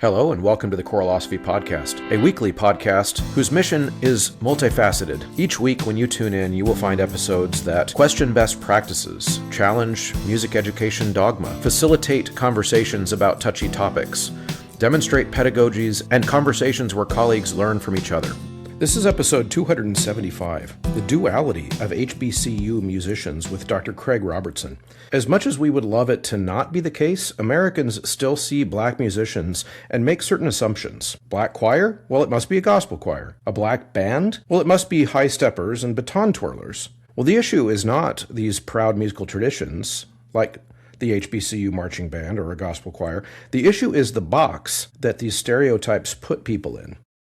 Hello and welcome to the Choralosophy Podcast, a weekly podcast whose mission is multifaceted. Each week when you tune in, you will find episodes that question best practices, challenge music education dogma, facilitate conversations about touchy topics, demonstrate pedagogies, and conversations where colleagues learn from each other. This is episode 275, The Duality of HBCU Musicians with Dr. Craig Robertson. As much as we would love it to not be the case, Americans still see black musicians and make certain assumptions. Black choir? Well, it must be a gospel choir. A black band? Well, it must be high steppers and baton twirlers. Well, the issue is not these proud musical traditions, like the HBCU marching band or a gospel choir. The issue is the box that these stereotypes put people in,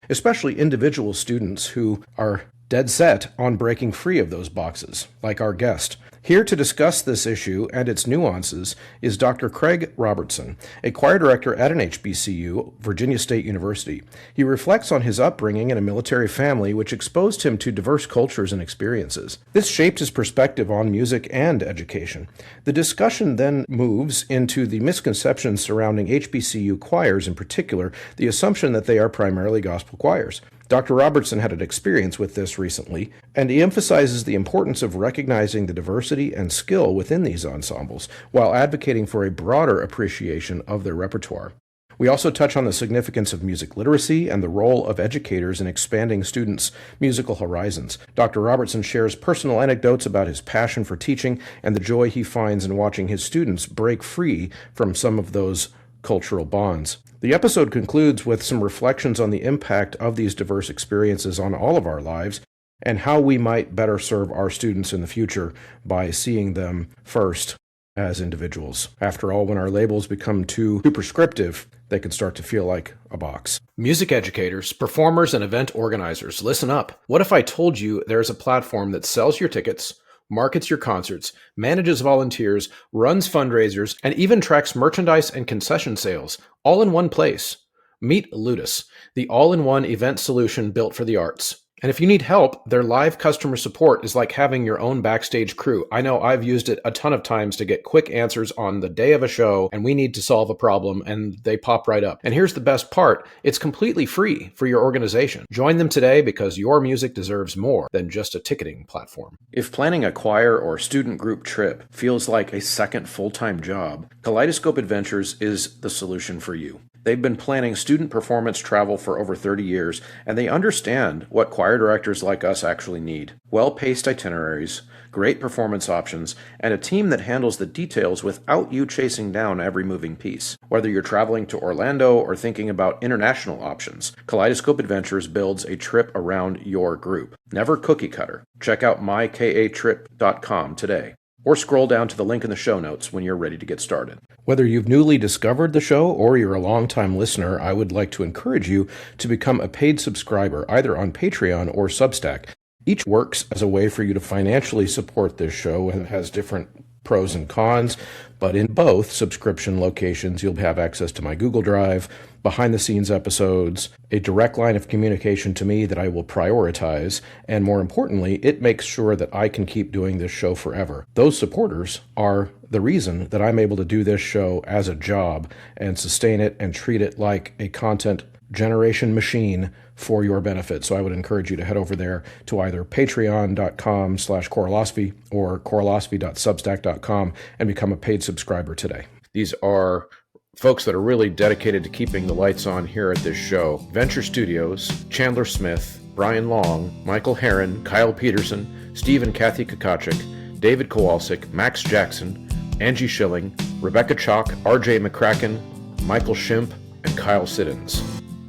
especially individual students who are dead set on breaking free of those boxes, like our guest. Here to discuss this issue and its nuances is Dr. Craig Robertson, a choir director at an HBCU, Virginia State University. He reflects on his upbringing in a military family which exposed him to diverse cultures and experiences. This shaped his perspective on music and education. The discussion then moves into the misconceptions surrounding HBCU choirs, in particular, the assumption that they are primarily gospel choirs. Dr. Robertson had an experience with this recently, and he emphasizes the importance of recognizing the diversity and skill within these ensembles, while advocating for a broader appreciation of their repertoire. We also touch on the significance of music literacy and the role of educators in expanding students' musical horizons. Dr. Robertson shares personal anecdotes about his passion for teaching and the joy he finds in watching his students break free from some of those cultural bonds. The episode concludes with some reflections on the impact of these diverse experiences on all of our lives and how we might better serve our students in the future by seeing them first as individuals. After all, when our labels become too prescriptive, they can start to feel like a box. Music educators, performers, and event organizers, listen up. What if I told you there's a platform that sells your tickets, markets your concerts, manages volunteers, runs fundraisers, and even tracks merchandise and concession sales, all in one place? Meet Ludus, the all-in-one event solution built for the arts. And if you need help, their live customer support is like having your own backstage crew. I know I've used it a ton of times to get quick answers on the day of a show, and we need to solve a problem, and they pop right up. And here's the best part. It's completely free for your organization. Join them today because your music deserves more than just a ticketing platform. If planning a choir or student group trip feels like a second full-time job, Kaleidoscope Adventures is the solution for you. They've been planning student performance travel for over 30 years, and they understand what choir directors like us actually need. Well-paced itineraries, great performance options, and a team that handles the details without you chasing down every moving piece. Whether you're traveling to Orlando or thinking about international options, Kaleidoscope Adventures builds a trip around your group. Never cookie cutter. Check out mykatrip.com today, or scroll down to the link in the show notes when you're ready to get started. Whether you've newly discovered the show or you're a longtime listener, I would like to encourage you to become a paid subscriber, either on Patreon or Substack. Each works as a way for you to financially support this show and has different pros and cons, but in both subscription locations, you'll have access to my Google Drive, behind-the-scenes episodes, a direct line of communication to me that I will prioritize, and more importantly, it makes sure that I can keep doing this show forever. Those supporters are the reason that I'm able to do this show as a job and sustain it and treat it like a content generation machine for your benefit. So I would encourage you to head over there to either patreon.com/choralosophy or choralosophy.substack.com and become a paid subscriber today. These are folks that are really dedicated to keeping the lights on here at this show. Venture Studios, Chandler Smith, Brian Long, Michael Herron, Kyle Peterson, Steve and Kathy Kakachik, David Kowalczyk, Max Jackson, Angie Schilling, Rebecca Chalk, RJ McCracken, Michael Shimp, and Kyle Siddons.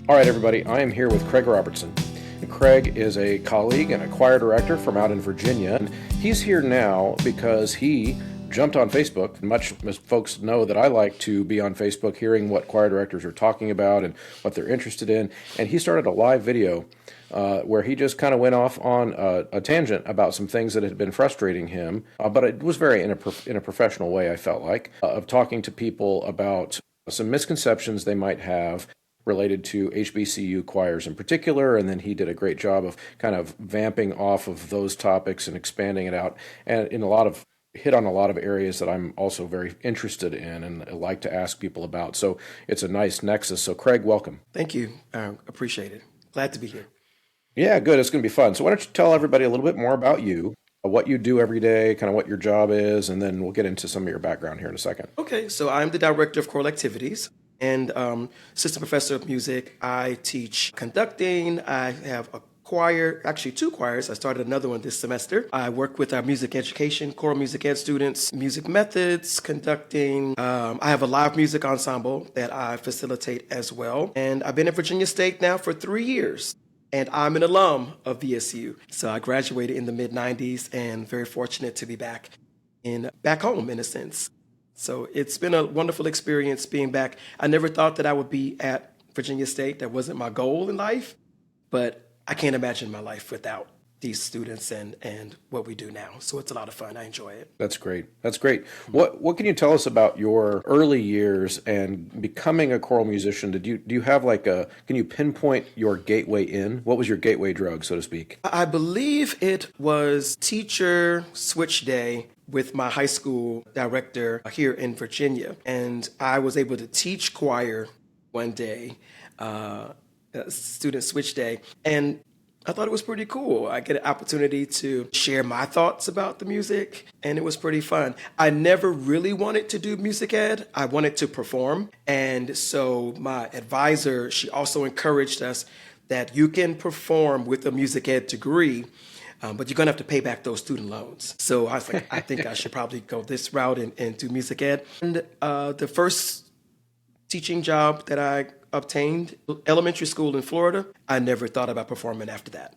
All right, everybody, I am here with Craig Robertson. And Craig is a colleague and a choir director from out in Virginia. And he's here now because he jumped on Facebook. Much as folks know that I like to be on Facebook hearing what choir directors are talking about and what they're interested in. And he started a live video where he just kind of went off on a tangent about some things that had been frustrating him. But it was very in a professional way, I felt like, of talking to people about some misconceptions they might have related to HBCU choirs in particular, and then he did a great job of kind of vamping off of those topics and expanding it out, and in a lot of hit on a lot of areas that I'm also very interested in and like to ask people about. So it's a nice nexus. So Craig, welcome. Thank you. Appreciate it. Glad to be here. Yeah, good. It's going to be fun. So why don't you tell everybody a little bit more about you, what you do every day, kind of what your job is, and then we'll get into some of your background here in a second. Okay, so I'm the director of choral activities and assistant professor of music. I teach conducting. I have a choir, actually two choirs. I started another one this semester. I work with our music education, choral music ed students, music methods, conducting. I have a live music ensemble that I facilitate as well. And I've been at Virginia State now for 3 years. And I'm an alum of VSU. So I graduated in the mid-90s and very fortunate to be back home in a sense. So it's been a wonderful experience being back. I never thought that I would be at Virginia State. That wasn't my goal in life, but I can't imagine my life without these students and what we do now. So it's a lot of fun. I enjoy it. That's great. That's great. What can you tell us about your early years and becoming a choral musician? Do you have can you pinpoint your gateway in? What was your gateway drug, so to speak? I believe it was teacher switch day with my high school director here in Virginia. And I was able to teach choir one day, student switch day. And I thought it was pretty cool. I get an opportunity to share my thoughts about the music, and it was pretty fun. I never really wanted to do music ed. I wanted to perform. And so my advisor, she also encouraged us that you can perform with a music ed degree, but you're going to have to pay back those student loans. So I was like, I think I should probably go this route and do music ed. And the first teaching job that I obtained, elementary school in Florida, I never thought about performing after that.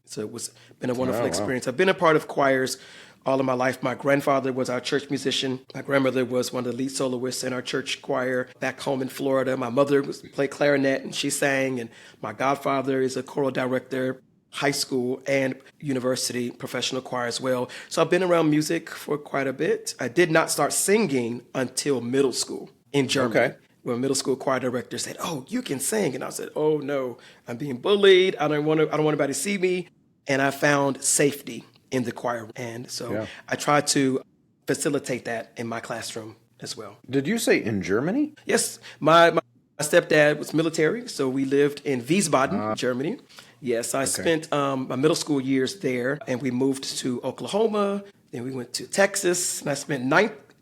So it was been a wonderful experience. I've been a part of choirs all of my life. My grandfather was our church musician. My grandmother was one of the lead soloists in our church choir back home in Florida. My mother played clarinet and she sang, and my godfather is a choral director, high school and university professional choir as well. So I've been around music for quite a bit. I did not start singing until middle school in Germany. Okay. When middle school choir director said, "Oh, you can sing," and I said, "Oh no, I'm being bullied. I don't want anybody to see me." And I found safety in the choir, and so I tried to facilitate that in my classroom as well. Did you say in Germany? Yes, my stepdad was military, so we lived in Wiesbaden, Germany. Yes, I spent my middle school years there, and we moved to Oklahoma. Then we went to Texas, and I spent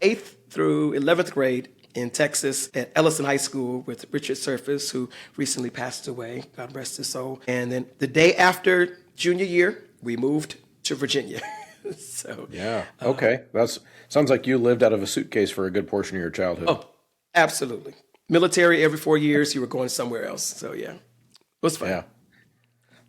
8th through 11th grade in Texas at Ellison High School with Richard Surface, who recently passed away, God rest his soul. And then the day after junior year, we moved to Virginia. So okay. That's sounds like you lived out of a suitcase for a good portion of your childhood. Oh, absolutely. Military every 4 years, you were going somewhere else. So it was fun. Yeah.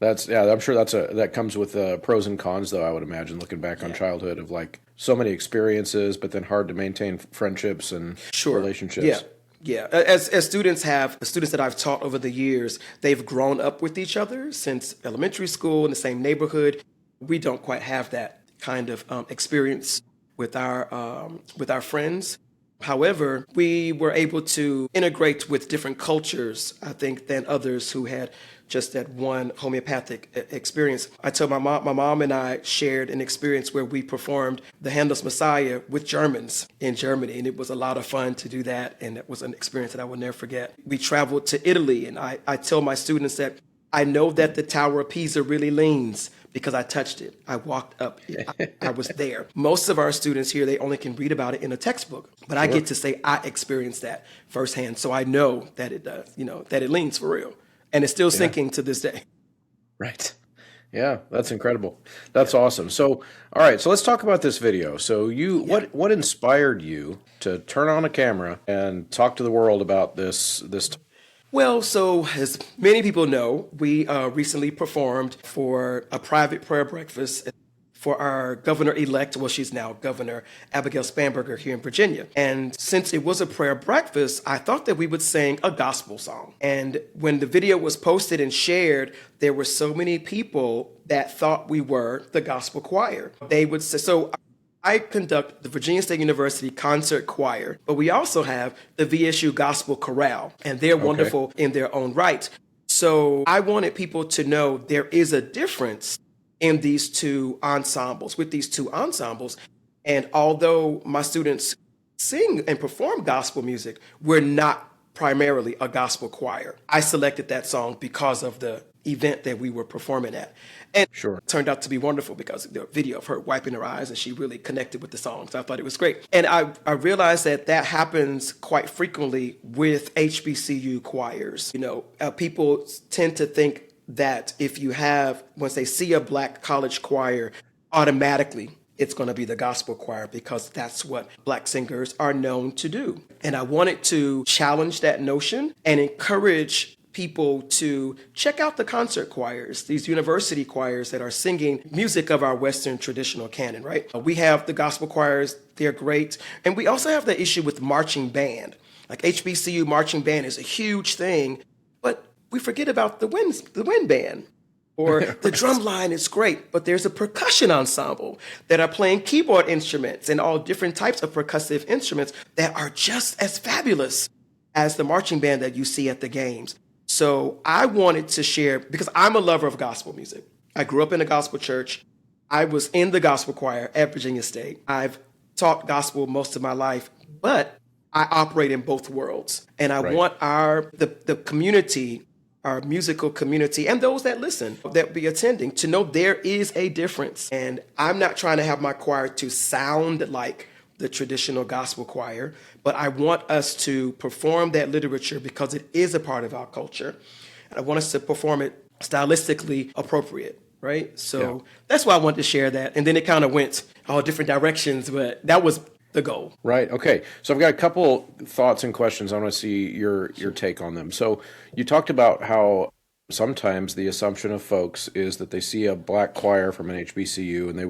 I'm sure that comes with pros and cons, though, I would imagine, looking back on childhood of like so many experiences, but then hard to maintain friendships and relationships. Yeah. As students the students that I've taught over the years, they've grown up with each other since elementary school in the same neighborhood. We don't quite have that kind of experience with our friends. However, we were able to integrate with different cultures, I think, than others who had just that one homeopathic experience. I told my mom and I shared an experience where we performed the Handel's Messiah with Germans in Germany, and it was a lot of fun to do that, and it was an experience that I will never forget. We traveled to Italy, and I tell my students that I know that the Tower of Pisa really leans because I touched it. I walked up. I was there. Most of our students here, they only can read about it in a textbook, but I get to say I experienced that firsthand, so I know that it does, that it leans for real. And it's still sinking to this day. Right. Yeah, that's incredible. That's awesome. So, all right, so let's talk about this video. So what inspired you to turn on a camera and talk to the world about this? Well, so as many people know, we recently performed for a private prayer breakfast for our governor-elect, well, she's now Governor Abigail Spanberger here in Virginia. And since it was a prayer breakfast, I thought that we would sing a gospel song. And when the video was posted and shared, there were so many people that thought we were the gospel choir. They would say, so I conduct the Virginia State University Concert Choir, but we also have the VSU Gospel Choral, and they're wonderful in their own right. So I wanted people to know there is a difference in these two ensembles, with these two ensembles. And although my students sing and perform gospel music, we're not primarily a gospel choir. I selected that song because of the event that we were performing at. And Sure. it turned out to be wonderful because the video of her wiping her eyes and she really connected with the song. So I thought it was great. And I realized that happens quite frequently with HBCU choirs. People tend to think that if you have, once they see a Black college choir, automatically it's going to be the gospel choir because that's what Black singers are known to do. And I wanted to challenge that notion and encourage people to check out the concert choirs, these university choirs that are singing music of our Western traditional canon, right? We have the gospel choirs, they're great. And we also have the issue with marching band. Like HBCU marching band is a huge thing, but we forget about the wind band. Or the drum line is great, but there's a percussion ensemble that are playing keyboard instruments and all different types of percussive instruments that are just as fabulous as the marching band that you see at the games. So I wanted to share, because I'm a lover of gospel music. I grew up in a gospel church. I was in the gospel choir at Virginia State. I've taught gospel most of my life, but I operate in both worlds. And I want the community, our musical community, and those that listen, that be attending, to know there is a difference. And I'm not trying to have my choir to sound like the traditional gospel choir, but I want us to perform that literature because it is a part of our culture. And I want us to perform it stylistically appropriate, right? So that's why I wanted to share that. And then it kind of went all different directions, but that was the goal. Right. Okay. So I've got a couple thoughts and questions. I want to see your take on them. So you talked about how sometimes the assumption of folks is that they see a Black choir from an HBCU and they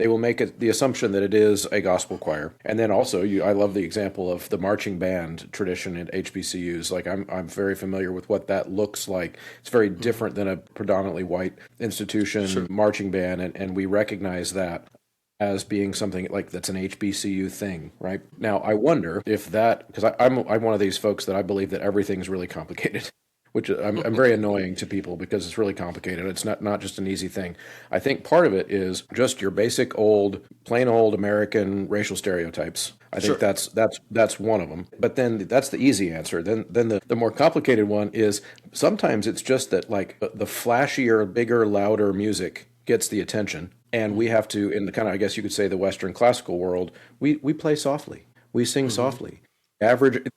will make it the assumption that it is a gospel choir. And then also I love the example of the marching band tradition at HBCUs. Like I'm very familiar with what that looks like. It's very different than a predominantly white institution marching band, and we recognize that as being something like that's an HBCU thing, right? Now, I wonder if that, because I'm one of these folks that I believe that everything's really complicated, which I'm very annoying to people because it's really complicated. It's not just an easy thing. I think part of it is just your basic plain old American racial stereotypes. I think that's one of them. But then that's the easy answer. Then the more complicated one is sometimes it's just that like the flashier, bigger, louder music gets the attention. And we have to, in the kind of, I guess you could say, the Western classical world, we play softly. We sing softly. Average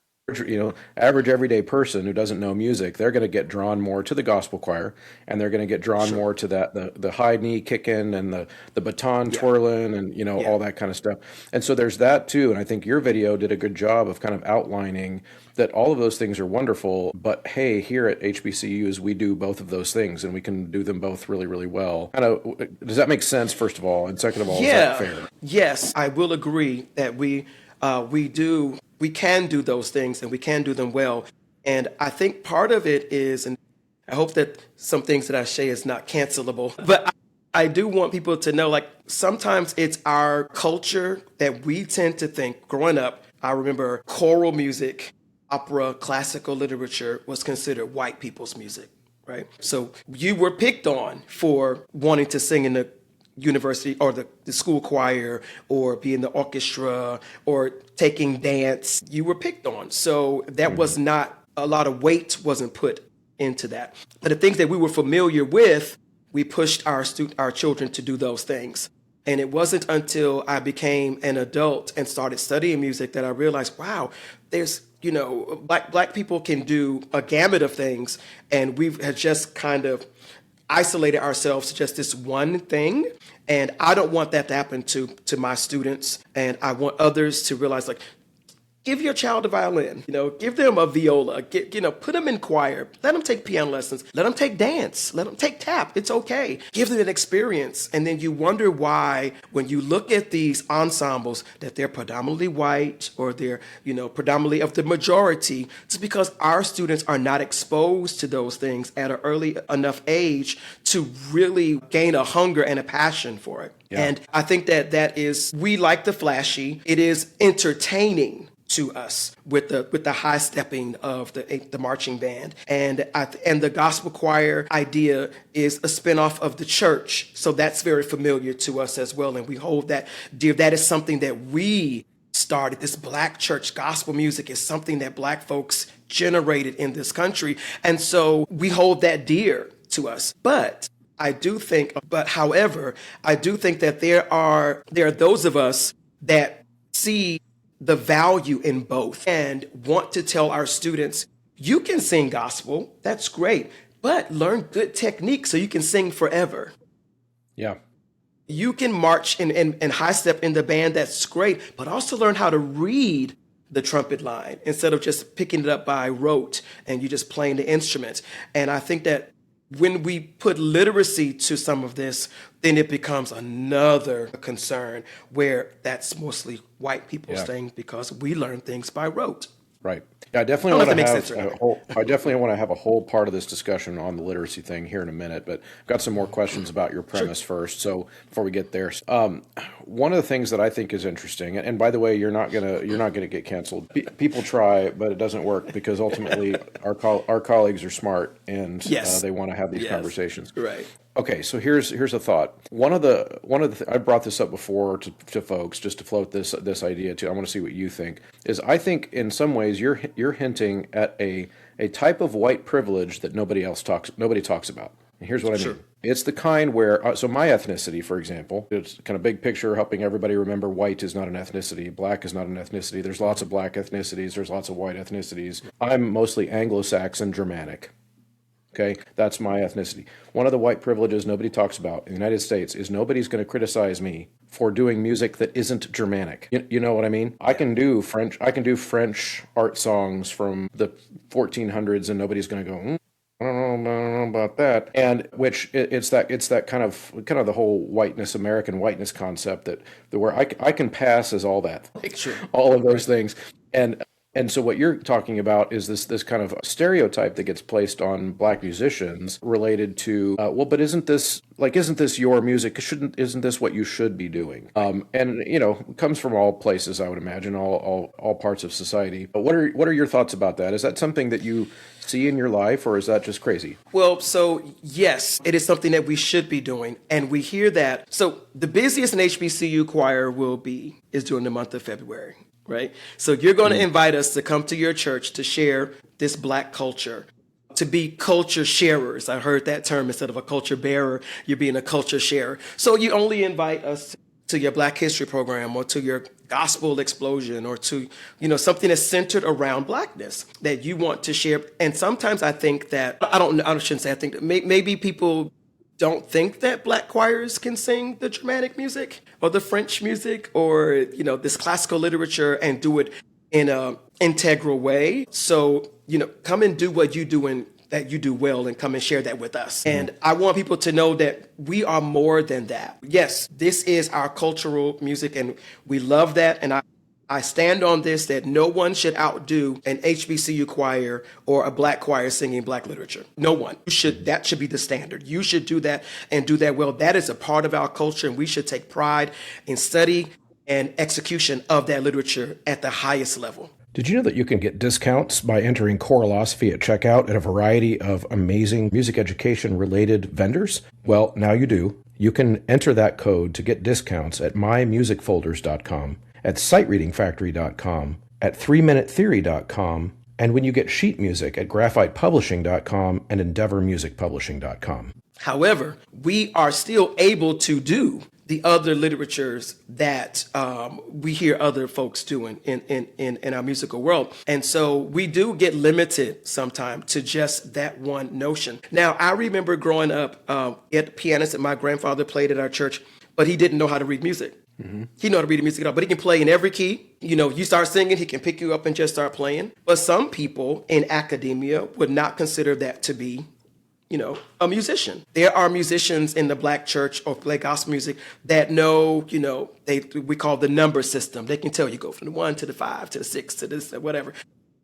everyday person who doesn't know music, they're going to get drawn more to the gospel choir, and they're going to get drawn more to that the high knee kicking and the baton twirling and all that kind of stuff. And so there's that too. And I think your video did a good job of kind of outlining that all of those things are wonderful, but hey, here at HBCUs we do both of those things, and we can do them both really, really well. Does that make sense? First of all, and second of all, is that fair? Yes, I will agree that we can do those things and we can do them well. And I think part of it is, and I hope that some things that I say is not cancelable, but I do want people to know, like, sometimes it's our culture that we tend to think. Growing up, I remember choral music, opera, classical literature was considered white people's music, right? So you were picked on for wanting to sing in the university or the school choir or be in the orchestra or taking dance. You were picked on. So that was not, a lot of weight wasn't put into that. But the things that we were familiar with, we pushed our children to do those things. And it wasn't until I became an adult and started studying music that I realized, wow, there's, black people can do a gamut of things. And we've just kind of isolated ourselves to just this one thing. And I don't want that to happen to my students. And I want others to realize, like, give your child a violin, give them a viola, put them in choir, let them take piano lessons, let them take dance, let them take tap. It's okay. Give them an experience. And then you wonder why, when you look at these ensembles, that they're predominantly white or they're, predominantly of the majority. It's because our students are not exposed to those things at an early enough age to really gain a hunger and a passion for it. Yeah. And I think that is, we like the flashy. It is entertaining to us with the high stepping of the marching band. And the gospel choir idea is a spinoff of the church. So that's very familiar to us as well. And we hold that dear. That is something that we started. This Black church gospel music is something that Black folks generated in this country. And so we hold that dear to us. However, I do think that there are those of us that see the value in both and want to tell our students, you can sing gospel, that's great, but learn good technique so you can sing forever. Yeah. You can march and high step in the band, that's great, but also learn how to read the trumpet line instead of just picking it up by rote and you just playing the instrument. And I think that when we put literacy to some of this, then it becomes another concern where that's mostly white people's thing because we learn things by rote. Right. Yeah, I definitely want to have a whole part of this discussion on the literacy thing here in a minute, but I've got some more questions about your premise first. So before we get there, one of the things that I think is interesting, and by the way, you're not gonna get canceled. People try, but it doesn't work because ultimately our colleagues are smart and they want to have these conversations. Right. Okay, so here's a thought. I brought this up before to folks just to float this idea too. I want to see what you think. Is I think in some ways you're hinting at a type of white privilege that nobody talks about. And here's what I mean. It's the kind where so my ethnicity, for example, it's kind of big picture, helping everybody remember white is not an ethnicity, Black is not an ethnicity. There's lots of Black ethnicities. There's lots of white ethnicities. I'm mostly Anglo-Saxon Germanic. Okay, that's my ethnicity. One of the white privileges nobody talks about in the United States is nobody's going to criticize me for doing music that isn't Germanic. You know what I mean? I can do French art songs from the 1400s, and nobody's going to go, I don't know about that. And which it's that kind of the whole whiteness, American whiteness concept that where I can pass as all that, all of those things. And so what you're talking about is this kind of stereotype that gets placed on Black musicians related to, but isn't this your music? Isn't this what you should be doing? And it comes from all places, I would imagine, all parts of society. But what are your thoughts about that? Is that something that you see in your life, or is that just crazy? Well, so yes, it is something that we should be doing, and we hear that. So the busiest an HBCU choir is during the month of February. Right? So you're going to invite us to come to your church to share this Black culture, to be culture sharers. I heard that term instead of a culture bearer, you're being a culture sharer. So you only invite us to your Black History program or to your gospel explosion or to, something that's centered around Blackness that you want to share. And sometimes I think that, I shouldn't say I think that maybe people don't think that Black choirs can sing the Germanic music or the French music or, this classical literature and do it in an integral way. So, come and do what you do and that you do well and come and share that with us. And I want people to know that we are more than that. Yes, this is our cultural music and we love that. And I stand on this that no one should outdo an HBCU choir or a Black choir singing Black literature. No one. That should be the standard. You should do that and do that well. That is a part of our culture, and we should take pride in study and execution of that literature at the highest level. Did you know that you can get discounts by entering Choralosophy at checkout at a variety of amazing music education related vendors? Well, now you do. You can enter that code to get discounts at mymusicfolders.com. at sightreadingfactory.com, at 3minutetheory.com, and when you get sheet music at graphitepublishing.com and endeavormusicpublishing.com. However, we are still able to do the other literatures that we hear other folks doing in our musical world. And so we do get limited sometimes to just that one notion. Now, I remember growing up at the pianist that my grandfather played at our church, but he didn't know how to read music. He know how to read the music at all, but he can play in every key. You start singing, he can pick you up and just start playing. But some people in academia would not consider that to be, a musician. There are musicians in the Black church or Black gospel music that know, we call the number system. They can tell you go from the 1 to the 5 to the 6 to this, whatever.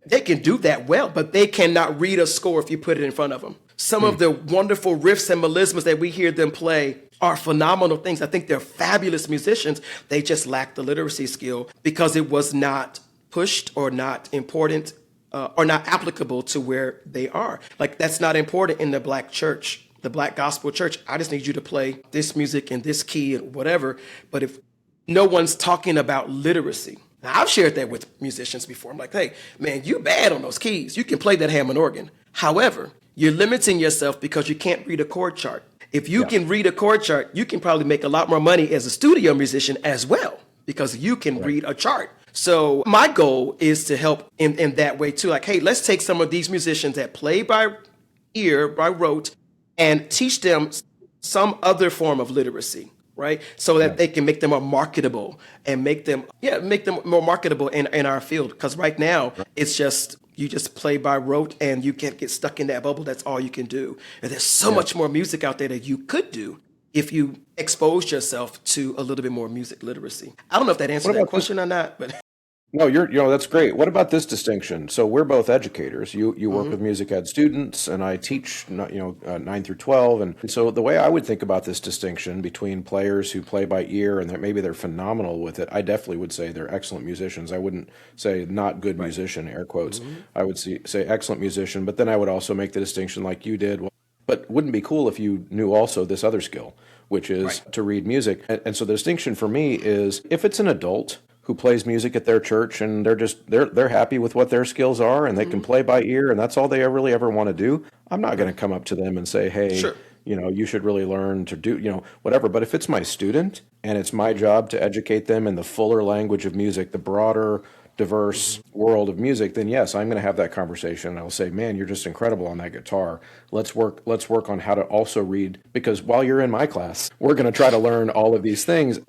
They can do that well, but they cannot read a score if you put it in front of them. Some of the wonderful riffs and melismas that we hear them play are phenomenal things. I think they're fabulous musicians. They just lack the literacy skill because it was not pushed or not important or not applicable to where they are. Like that's not important in the Black church, the Black gospel church. I just need you to play this music in this key and whatever. But if no one's talking about literacy, now, I've shared that with musicians before. I'm like, hey, man, you're bad on those keys. You can play that Hammond organ. However, you're limiting yourself because you can't read a chord chart. If you can read a chord chart, you can probably make a lot more money as a studio musician as well because you can read a chart. So my goal is to help in that way too. Like, hey, let's take some of these musicians that play by ear, by rote, and teach them some other form of literacy, right? So that they can make them more marketable and make them more marketable in our field. Because right now, it's just, you just play by rote and you can't get stuck in that bubble. That's all you can do. And there's so much more music out there that you could do if you exposed yourself to a little bit more music literacy. I don't know if that answered that question or not, but... No, that's great. What about this distinction? So we're both educators. You work with music ed students, and I teach 9 through 12. And so the way I would think about this distinction between players who play by ear and maybe they're phenomenal with it, I definitely would say they're excellent musicians. I wouldn't say not good musician, air quotes. I would say excellent musician, but then I would also make the distinction like you did. But wouldn't it be cool if you knew also this other skill, which is to read music? And so the distinction for me is if it's an adult who plays music at their church and they're happy with what their skills are and they can play by ear and that's all they really ever want to do, I'm not going to come up to them and say, hey, you should really learn to do, whatever. But if it's my student and it's my job to educate them in the fuller language of music, the broader, diverse world of music, then yes, I'm going to have that conversation. I'll say, man, you're just incredible on that guitar. Let's work on how to also read, because while you're in my class, we're going to try to learn all of these things.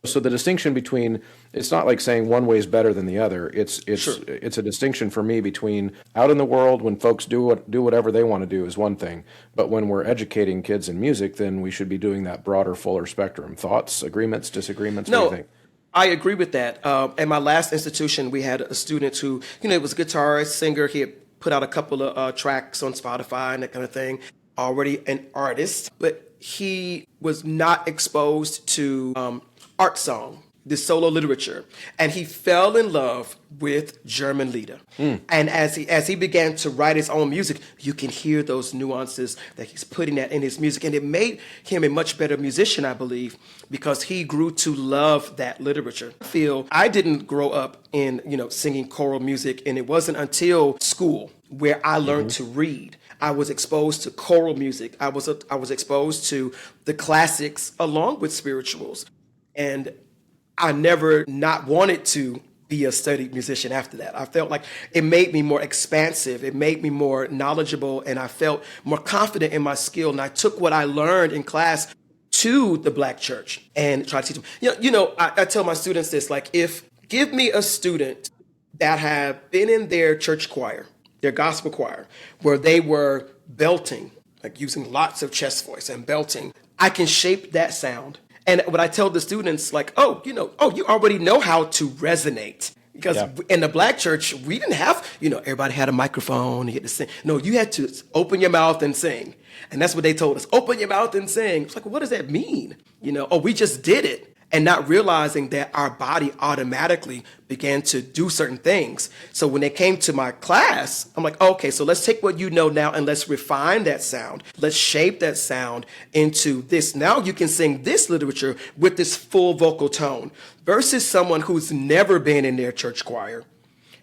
So the distinction between, it's not like saying one way is better than the other. It's a distinction for me between out in the world when folks do whatever they want to do is one thing, but when we're educating kids in music, then we should be doing that broader, fuller spectrum. Thoughts, agreements, disagreements? No, what do you think? I agree with that. At my last institution, we had a student who, was a guitarist, singer. He had put out a couple of tracks on Spotify and that kind of thing. Already an artist, but he was not exposed to art song, the solo literature, and he fell in love with German Lieder. And as he began to write his own music, you can hear those nuances that he's putting that in his music, and it made him a much better musician, I believe, because he grew to love that literature. I feel I didn't grow up in singing choral music, and it wasn't until school where I learned to read. I was exposed to choral music. I was exposed to the classics along with spirituals. And I never not wanted to be a studied musician after that. I felt like it made me more expansive. It made me more knowledgeable, and I felt more confident in my skill. And I took what I learned in class to the Black church and tried to teach them. I tell my students this, like, give me a student that have been in their church choir, their gospel choir, where they were belting, like using lots of chest voice and belting. I can shape that sound. And what I tell the students, like, you already know how to resonate. Because in the Black church, we didn't have, everybody had a microphone, you had to sing. No, you had to open your mouth and sing. And that's what they told us, open your mouth and sing. It's like, what does that mean? We just did it. And not realizing that our body automatically began to do certain things. So when they came to my class, I'm like, okay, so let's take what you know now and let's refine that sound. Let's shape that sound into this. Now you can sing this literature with this full vocal tone versus someone who's never been in their church choir.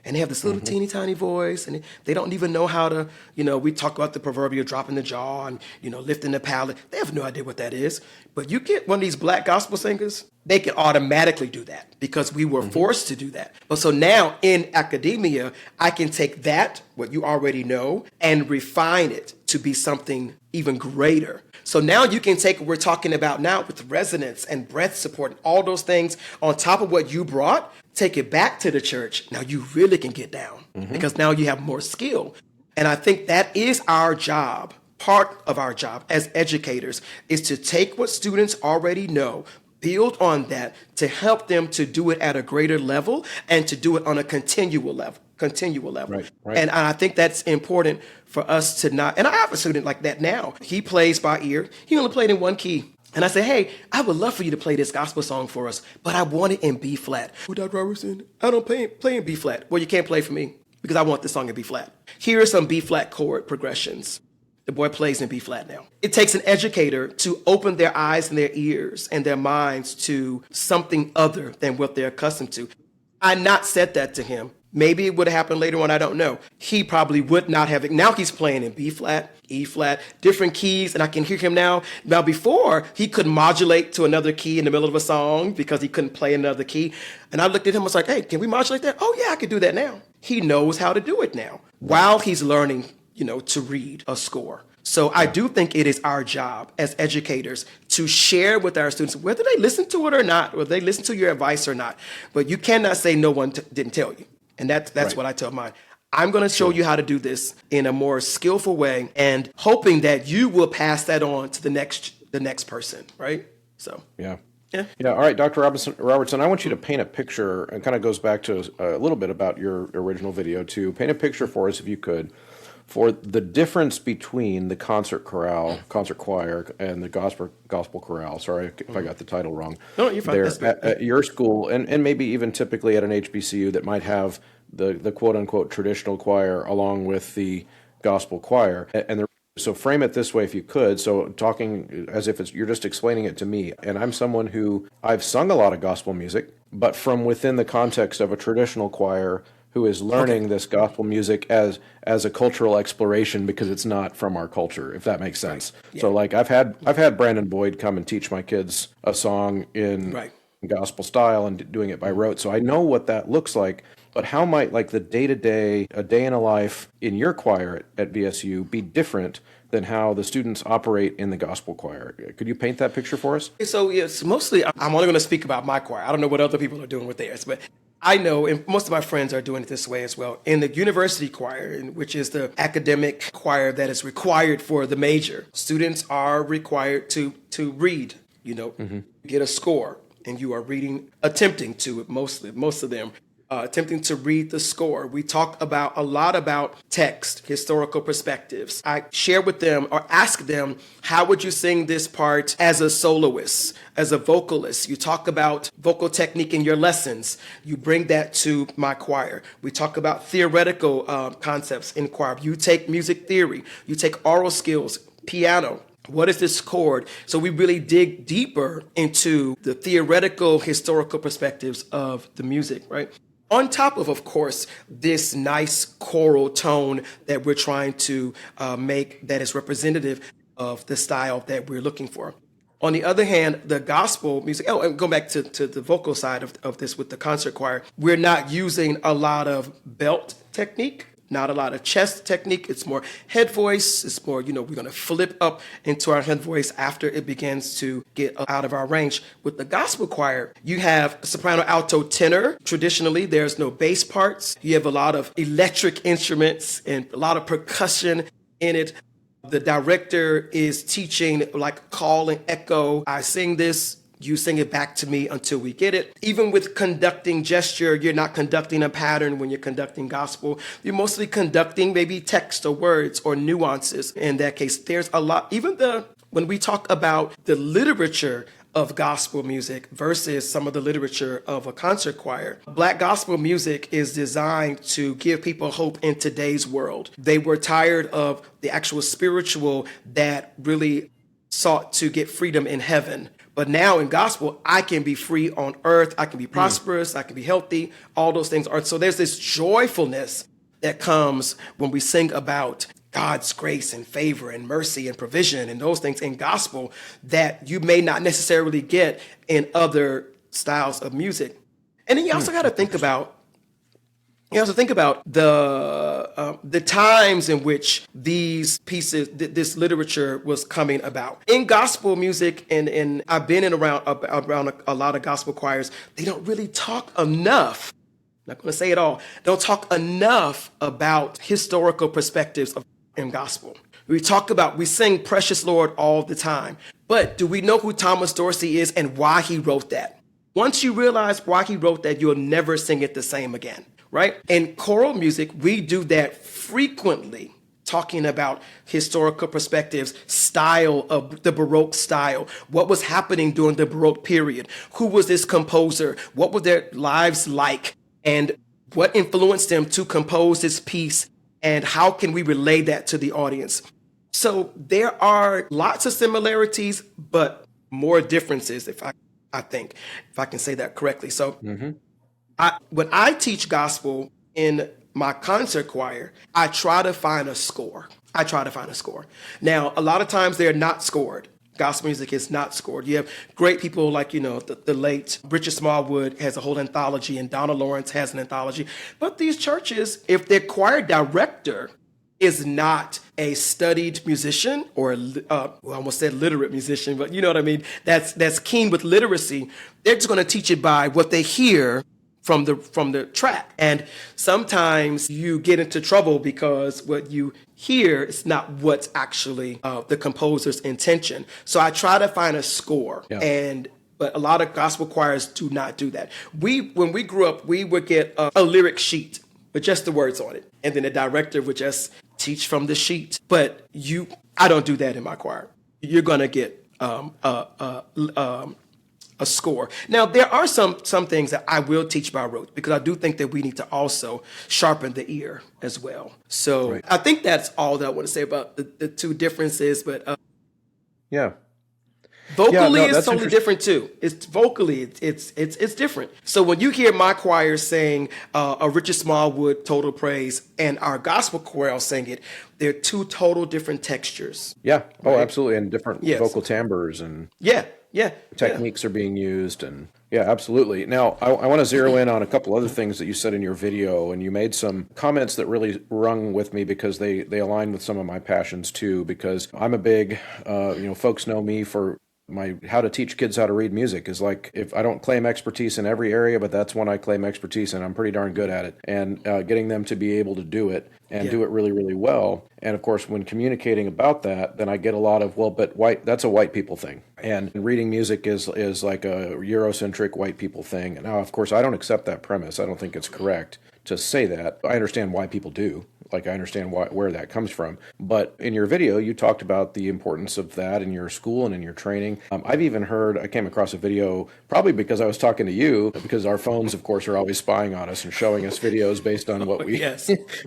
And they have this little teeny tiny voice, and they don't even know how to, we talk about the proverbial dropping the jaw and, lifting the palate. They have no idea what that is. But you get one of these Black gospel singers, they can automatically do that because we were forced to do that. But so now in academia, I can take that, what you already know, and refine it to be something even greater. So now you can take what we're talking about now with resonance and breath support and all those things on top of what you brought, take it back to the church. Now you really can get down because now you have more skill. And I think that is our job. Part of our job as educators is to take what students already know, build on that to help them to do it at a greater level and to do it on a continual level. Right. And I think that's important for us to not, and I have a student like that now. He plays by ear. He only played in one key And I said, hey, I would love for you to play this gospel song for us, but I want it in B flat. Well, Dr. Robertson, I don't play in B flat. Well, you can't play for me because I want this song in B flat. Here are some B flat chord progressions. The boy plays in B flat now. It takes an educator to open their eyes and their ears and their minds to something other than what they're accustomed to. I not said that to him. Maybe it would have happened later on, I don't know. He probably would not have it. Now he's playing in B flat, E flat, different keys, and I can hear him now. Now before, he could modulate to another key in the middle of a song because he couldn't play another key. And I looked at him and was like, hey, can we modulate that? Oh yeah, I could do that now. He knows how to do it now while he's learning, to read a score. So I do think it is our job as educators to share with our students, whether they listen to it or not, whether they listen to your advice or not. But you cannot say no one didn't tell you. And that's right. What I tell mine. I'm going to show you how to do this in a more skillful way and hoping that you will pass that on to the next person, right? So yeah. All right, Dr. Robertson, I want you to paint a picture, and kind of goes back to a little bit about your original video too. Paint a picture for us, if you could, for the difference between the concert choir, and the gospel chorale. Sorry if I got the title wrong. No, you're fine. There at your school, and maybe even typically at an HBCU that might have the quote unquote traditional choir along with the gospel choir. So frame it this way if you could. So talking as if you're just explaining it to me. And I'm someone who I've sung a lot of gospel music, but from within the context of a traditional choir who is learning this gospel music as a cultural exploration because it's not from our culture, if that makes sense. Right. Yeah. So like I've had Brandon Boyd come and teach my kids a song in gospel style and doing it by rote. So I know what that looks like. But how might like the day-to-day, a day in a life in your choir at VSU be different than how the students operate in the gospel choir? Could you paint that picture for us? So yes, mostly I'm only going to speak about my choir. I don't know what other people are doing with theirs, but I know, and most of my friends are doing it this way as well. In the university choir, which is the academic choir that is required for the major, students are required to read, get a score, and you are reading, attempting to, most of them, attempting to read the score. We talk a lot about text, historical perspectives. I share with them or ask them, how would you sing this part as a soloist, as a vocalist? You talk about vocal technique in your lessons. You bring that to my choir. We talk about theoretical concepts in choir. You take music theory. You take oral skills, piano. What is this chord? So we really dig deeper into the theoretical, historical perspectives of the music, right? On top of course, this nice choral tone that we're trying to make that is representative of the style that we're looking for. On the other hand, the gospel music, and going back to the vocal side of this with the concert choir, we're not using a lot of belt technique. Not a lot of chest technique. It's more head voice. It's more, we're going to flip up into our head voice after it begins to get out of our range. With the gospel choir, you have soprano, alto, tenor. Traditionally, there's no bass parts. You have a lot of electric instruments and a lot of percussion in it. The director is teaching like call and echo. I sing this. You sing it back to me until we get it. Even with conducting gesture, you're not conducting a pattern when you're conducting gospel. You're mostly conducting maybe text or words or nuances. In that case, there's a lot. When we talk about the literature of gospel music versus some of the literature of a concert choir, Black gospel music is designed to give people hope in today's world. They were tired of the actual spiritual that really sought to get freedom in heaven. But now in gospel, I can be free on earth. I can be prosperous. I can be healthy. All those things are. So there's this joyfulness that comes when we sing about God's grace and favor and mercy and provision and those things in gospel that you may not necessarily get in other styles of music. And then you also got to think about the times in which these pieces, this literature was coming about. In gospel music, and I've been around a lot of gospel choirs, they don't really talk enough, I'm not going to say it all, don't talk enough about historical perspectives in gospel. We sing Precious Lord all the time, but do we know who Thomas Dorsey is and why he wrote that? Once you realize why he wrote that, you'll never sing it the same again. Right? In choral music, we do that frequently talking about historical perspectives, style of the Baroque style, what was happening during the Baroque period, who was this composer, what were their lives like, and what influenced them to compose this piece, and how can we relay that to the audience. So there are lots of similarities, but more differences, if I think, if I can say that correctly. So when I teach gospel in my concert choir, I try to find a score. Now, a lot of times they're not scored. Gospel music is not scored. You have great people like, the late Richard Smallwood has a whole anthology, and Donna Lawrence has an anthology. But these churches, if their choir director is not a studied musician, or I almost said literate musician, but you know what I mean, that's keen with literacy, they're just going to teach it by what they hear from the track. And sometimes you get into trouble because what you hear is not what's actually the composer's intention. So I try to find a score. Yeah. But a lot of gospel choirs do not do that. When we grew up, we would get a lyric sheet with just the words on it, and then the director would just teach from the sheet. But I don't do that in my choir. You're going to get a score. Now, there are some things that I will teach by rote, because I do think that we need to also sharpen the ear as well. So right. I think that's all that I want to say about the two differences. But yeah. Vocally, it's totally different too. It's different. So when you hear my choir sing a Richard Smallwood Total Praise and our gospel choir sing it, they're two total different textures. Yeah. Oh, right? Absolutely. And different vocal timbres and techniques are being used. And yeah, absolutely. Now, I want to zero in on a couple other things that you said in your video, and you made some comments that really rung with me because they align with some of my passions too, because I'm a big, folks know me for my how to teach kids how to read music is like, if I don't claim expertise in every area, but that's one I claim expertise in. I'm pretty darn good at it, and getting them to be able to do it and do it really, really well. And of course, when communicating about that, then I get a lot of, that's a white people thing. And reading music is like a Eurocentric white people thing. Now, of course, I don't accept that premise. I don't think it's correct to say that. I understand why people do. Like, I understand where that comes from. But in your video, you talked about the importance of that in your school and in your training. I've even I came across a video, probably because I was talking to you, because our phones, of course, are always spying on us and showing us videos based on what we right,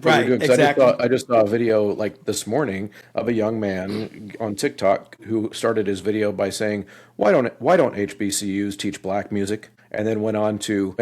we're doing. Exactly. I just saw a video like this morning of a young man on TikTok who started his video by saying, why don't HBCUs teach black music? And then went on to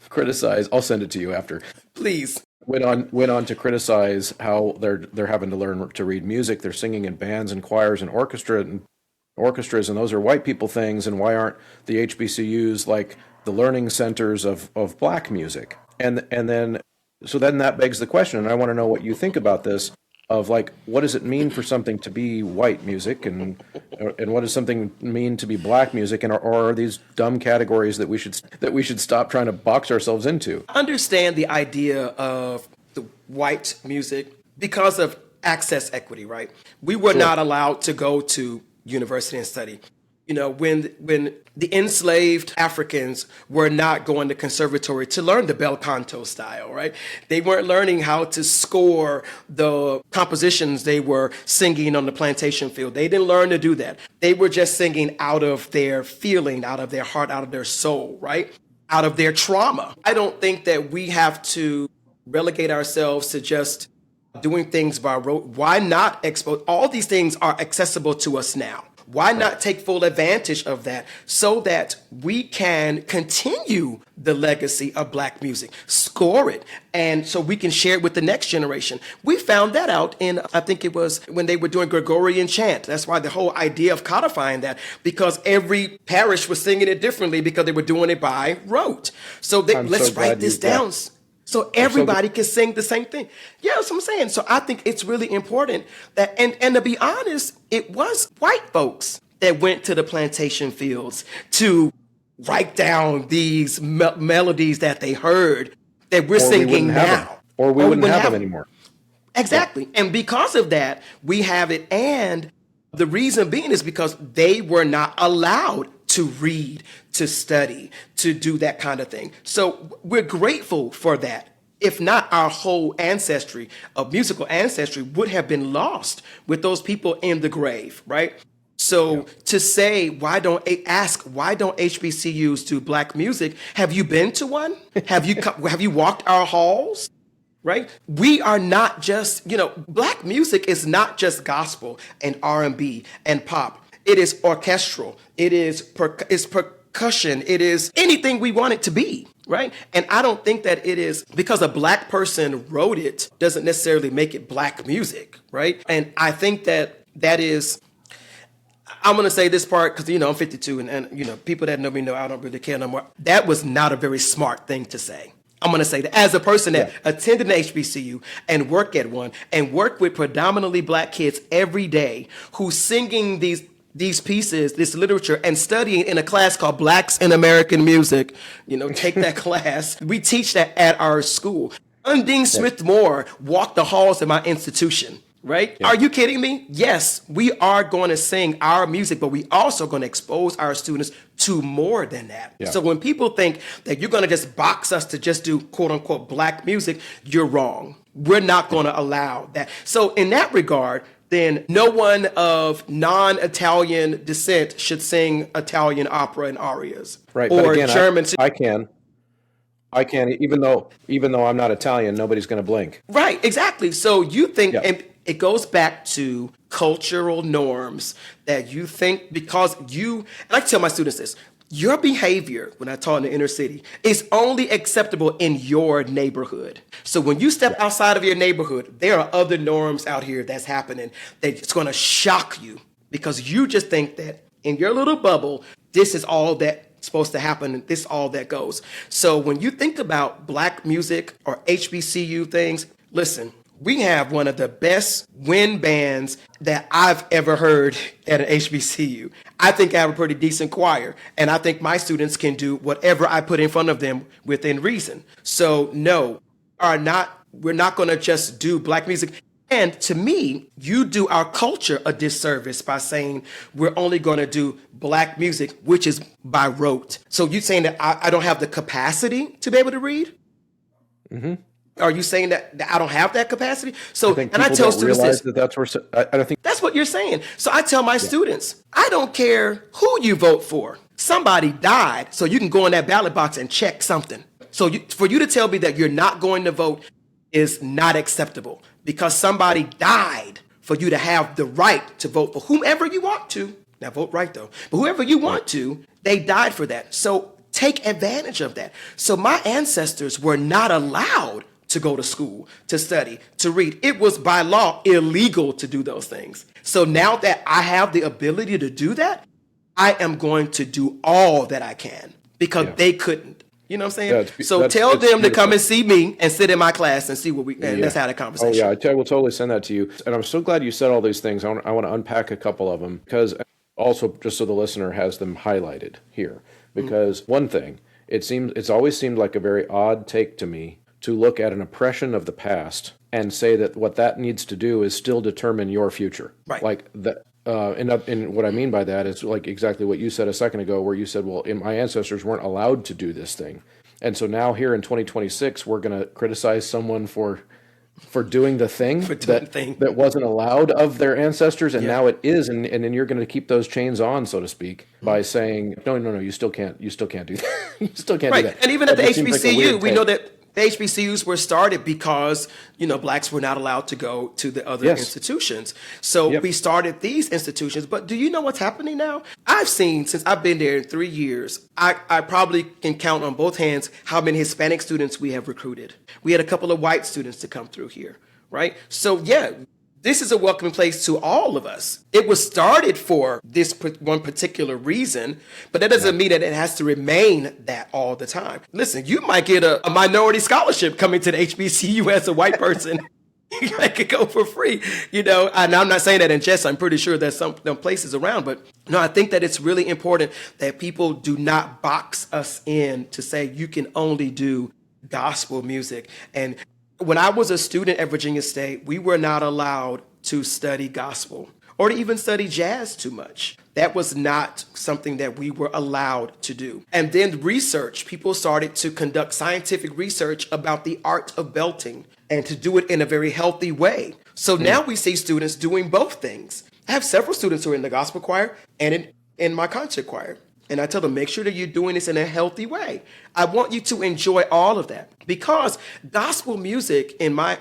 criticize. I'll send it to you after. Please. Went on to criticize how they're having to learn to read music. They're singing in bands and choirs and orchestras, and those are white people things. And why aren't the HBCUs like the learning centers of black music? And then that begs the question, and I want to know what you think about this. Of like, what does it mean for something to be white music, and what does something mean to be black music, and or are these dumb categories that we should stop trying to box ourselves into? Understand the idea of the white music because of access equity, right? We were not allowed to go to university and study. When the enslaved Africans were not going to conservatory to learn the bel canto style, right? They weren't learning how to score the compositions they were singing on the plantation field. They didn't learn to do that. They were just singing out of their feeling, out of their heart, out of their soul, right? Out of their trauma. I don't think that we have to relegate ourselves to just doing things by rote. Why not expose? All these things are accessible to us now. Why not take full advantage of that so that we can continue the legacy of black music, score it, and so we can share it with the next generation? We found that out in, I think it was when they were doing Gregorian chant. That's why the whole idea of codifying that, because every parish was singing it differently because they were doing it by rote. So let's write this down. So everybody can sing the same thing. Yeah, that's what I'm saying. So I think it's really important that, and to be honest, it was white folks that went to the plantation fields to write down these melodies that they heard that we're singing now. Or we wouldn't have them anymore. Exactly. Yeah. And because of that, we have it. And the reason being is because they were not allowed to read, to study, to do that kind of thing. So we're grateful for that. If not, our whole ancestry of musical ancestry would have been lost with those people in the grave, right? So to say, why don't HBCUs do black music? Have you been to one? Have you walked our halls? Right? We are not just, black music is not just gospel and R&B and pop. It is orchestral. It is percussion. It is anything we want it to be, right? And I don't think that it is because a black person wrote it doesn't necessarily make it black music, right? And I think that is, I'm going to say this part because, I'm 52 and people that know me know I don't really care no more. That was not a very smart thing to say. I'm going to say that as a person that attended an HBCU and work at one and work with predominantly black kids every day who's singing these pieces, this literature, and studying in a class called Blacks in American Music. Take that class. We teach that at our school. Undine Smith Moore walked the halls of my institution. Right? Yeah. Are you kidding me? Yes, we are going to sing our music, but we also going to expose our students to more than that. Yeah. So when people think that you're going to just box us to just do quote unquote black music, you're wrong. We're not going to allow that. So in that regard, then no one of non-Italian descent should sing Italian opera and arias. Right. Or but again, German. I can, even though I'm not Italian, nobody's going to blink. Right, exactly. So you think, and it goes back to cultural norms that you think because and I tell my students this, your behavior, when I taught in the inner city, is only acceptable in your neighborhood. So when you step outside of your neighborhood, there are other norms out here that's happening that's going to shock you because you just think that in your little bubble, this is all that's supposed to happen and this is all that goes. So when you think about black music or HBCU things, listen, we have one of the best wind bands that I've ever heard at an HBCU. I think I have a pretty decent choir, and I think my students can do whatever I put in front of them within reason. So no, we're not going to just do black music. And to me, you do our culture a disservice by saying we're only going to do black music, which is by rote. So you're saying that I don't have the capacity to be able to read? Mm-hmm. Are you saying that I don't have that capacity? So, and I tell students this. I don't think that's what you're saying. So I tell my students, I don't care who you vote for. Somebody died, so you can go in that ballot box and check something. So for you to tell me that you're not going to vote is not acceptable because somebody died for you to have the right to vote for whomever you want to. Now vote right though, but whoever you want to, they died for that. So take advantage of that. So my ancestors were not allowed to go to school, to study, to read. It was by law illegal to do those things. So now that I have the ability to do that, I am going to do all that I can because they couldn't. You know what I'm saying? So tell them to come and see me and sit in my class and see what and let's have a conversation. Oh yeah, I will totally send that to you. And I'm so glad you said all these things. I want to unpack a couple of them because also just so the listener has them highlighted here. Because one thing, it's always seemed like a very odd take to me to look at an oppression of the past and say that what that needs to do is still determine your future. Right. Like that. And what I mean by that is like exactly what you said a second ago, where you said, well, my ancestors weren't allowed to do this thing. And so now here in 2026, we're going to criticize someone for doing the thing that wasn't allowed of their ancestors. And now it is. And then you're going to keep those chains on, so to speak, by saying, no, you still can't do that. You still can't do that. And even at the HBCU, we know that the HBCUs were started because, blacks were not allowed to go to the other institutions. So we started these institutions. But do you know what's happening now? I've seen, since I've been there in 3 years, I probably can count on both hands how many Hispanic students we have recruited. We had a couple of white students to come through here, right? So this is a welcoming place to all of us. It was started for this one particular reason, but that doesn't mean that it has to remain that all the time. Listen, you might get a minority scholarship coming to the HBCU as a white person. I could go for free, and I'm not saying that in jest. I'm pretty sure there's some places around, but no, I think that it's really important that people do not box us in to say you can only do gospel music. And when I was a student at Virginia State, we were not allowed to study gospel or to even study jazz too much. That was not something that we were allowed to do. And then research, people started to conduct scientific research about the art of belting and to do it in a very healthy way. So now we see students doing both things. I have several students who are in the gospel choir and in my concert choir. And I tell them, make sure that you're doing this in a healthy way. I want you to enjoy all of that, because gospel music, in my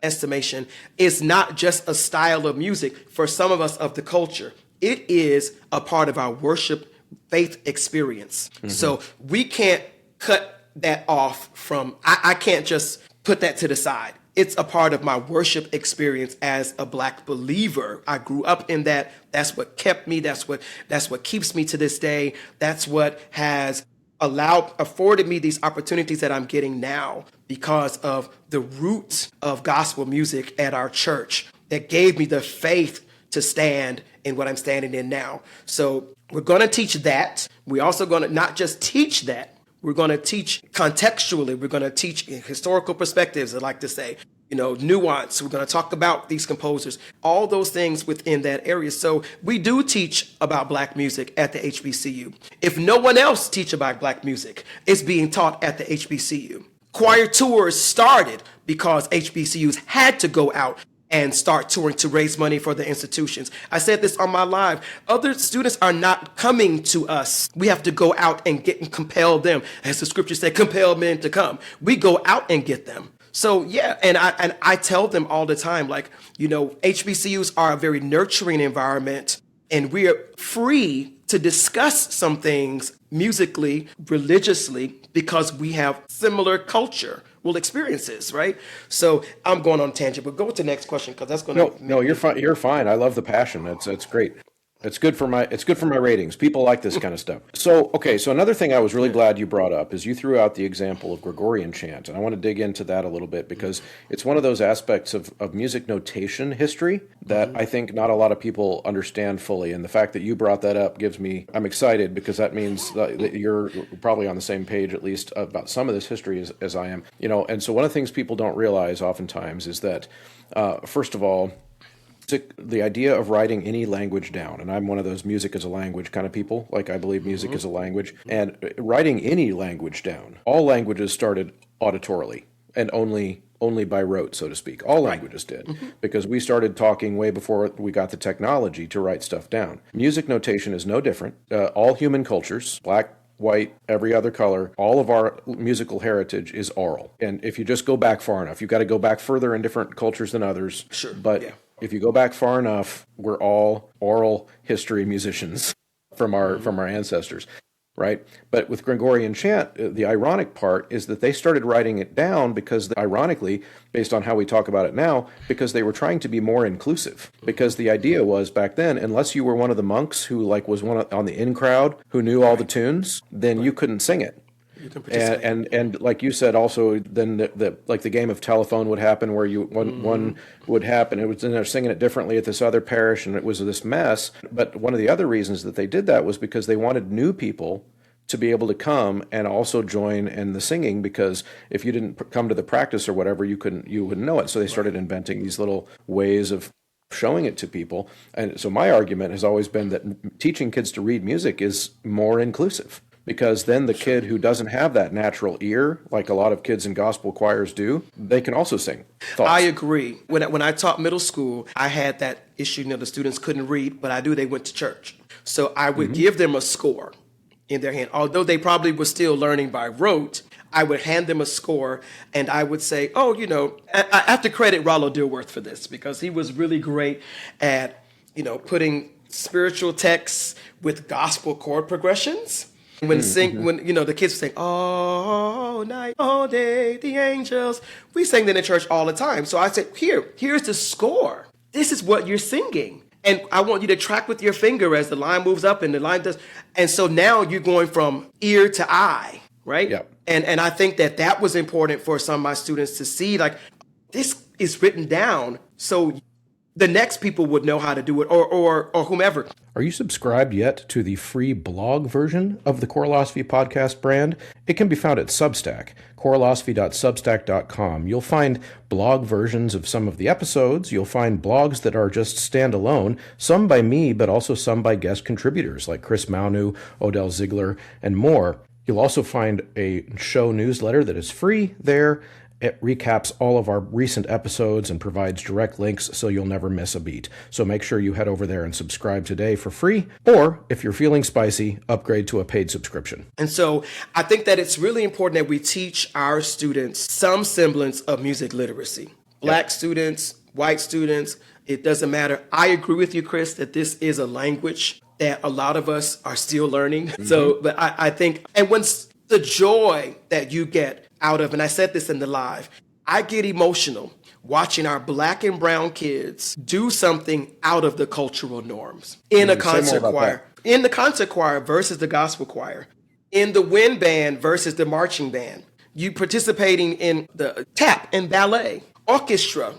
estimation, is not just a style of music for some of us of the culture. It is a part of our worship faith experience. So we can't cut that off from, I can't just put that to the side. It's a part of my worship experience as a Black believer. I grew up in that. That's what kept me. That's what keeps me to this day. That's what has afforded me these opportunities that I'm getting now because of the roots of gospel music at our church that gave me the faith to stand in what I'm standing in now. So we're going to teach that. We're also going to not just teach that. We're going to teach contextually. We're going to teach historical perspectives, I like to say, nuance. We're going to talk about these composers, all those things within that area. So we do teach about Black music at the HBCU. If no one else teach about Black music, it's being taught at the HBCU. Choir tours started because HBCUs had to go out and start touring to raise money for the institutions. I said this on my live. Other students are not coming to us. We have to go out and compel them. As the scripture said, compel men to come. We go out and get them. So yeah, and I tell them all the time, HBCUs are a very nurturing environment, and we are free to discuss some things musically, religiously, because we have similar culture. Experiences, right? So I'm going on a tangent, but go to the next question, because that's going to. No, you're fine. You're fine. I love the passion. That's great. It's good for my ratings. People like this kind of stuff. So another thing I was really glad you brought up is you threw out the example of Gregorian chant, and I want to dig into that a little bit, because it's one of those aspects of music notation history that I think not a lot of people understand fully. And the fact that you brought that up I'm excited, because that means that you're probably on the same page, at least about some of this history as I am. And so one of the things people don't realize oftentimes is that, first of all, the idea of writing any language down, and I'm one of those music as a language kind of people, like I believe music is a language, and writing any language down, all languages started auditorily and only by rote, so to speak. All languages did, because we started talking way before we got the technology to write stuff down. Music notation is no different. All human cultures, Black, white, every other color, all of our musical heritage is oral. And if you just go back far enough, you've got to go back further in different cultures than others. Sure. But if you go back far enough, we're all oral history musicians from our ancestors, right? But with Gregorian chant, the ironic part is that they started writing it down because, ironically, based on how we talk about it now, because they were trying to be more inclusive. Because the idea was back then, unless you were one of the monks who was one on the in crowd who knew all the tunes, then you couldn't sing it. And like you said, also then the game of telephone would happen, where one would happen. It was, and they're singing it differently at this other parish, and it was this mess. But one of the other reasons that they did that was because they wanted new people to be able to come and also join in the singing, because if you didn't come to the practice or whatever, you wouldn't know it. So they started inventing these little ways of showing it to people. And so my argument has always been that teaching kids to read music is more inclusive. Because then the kid who doesn't have that natural ear, like a lot of kids in gospel choirs do, they can also sing. Thoughts? I agree. When I taught middle school, I had that issue. The students couldn't read, but I knew they went to church. So I would give them a score in their hand. Although they probably were still learning by rote, I would hand them a score, and I would say, I have to credit Rollo Dilworth for this, because he was really great at, putting spiritual texts with gospel chord progressions. When the kids would sing, all night, all day, the angels. We sang that in church all the time. So I said, here's the score. This is what you're singing. And I want you to track with your finger as the line moves up and the line does. And so now you're going from ear to eye, right? Yep. And I think that was important for some of my students to see, like, this is written down. So the next people would know how to do it, or whomever. Are you subscribed yet to the free blog version of the Choralosophy podcast brand? It can be found at Substack, choralosophy.substack.com. You'll find blog versions of some of the episodes. You'll find blogs that are just standalone, some by me, but also some by guest contributors like Chris Maunu, Odell Ziegler, and more. You'll also find a show newsletter that is free there. It recaps all of our recent episodes and provides direct links so you'll never miss a beat. So make sure you head over there and subscribe today for free, or if you're feeling spicy, upgrade to a paid subscription. And so I think that it's really important that we teach our students some semblance of music literacy. Black students, white students, it doesn't matter. I agree with you, Chris, that this is a language that a lot of us are still learning. Mm-hmm. So, but I think, and once the joy that you get out of, and I said this in the live, I get emotional watching our Black and brown kids do something out of the cultural norms in a concert choir, in the concert choir versus the gospel choir, in the wind band versus the marching band, you participating in the tap and ballet, orchestra,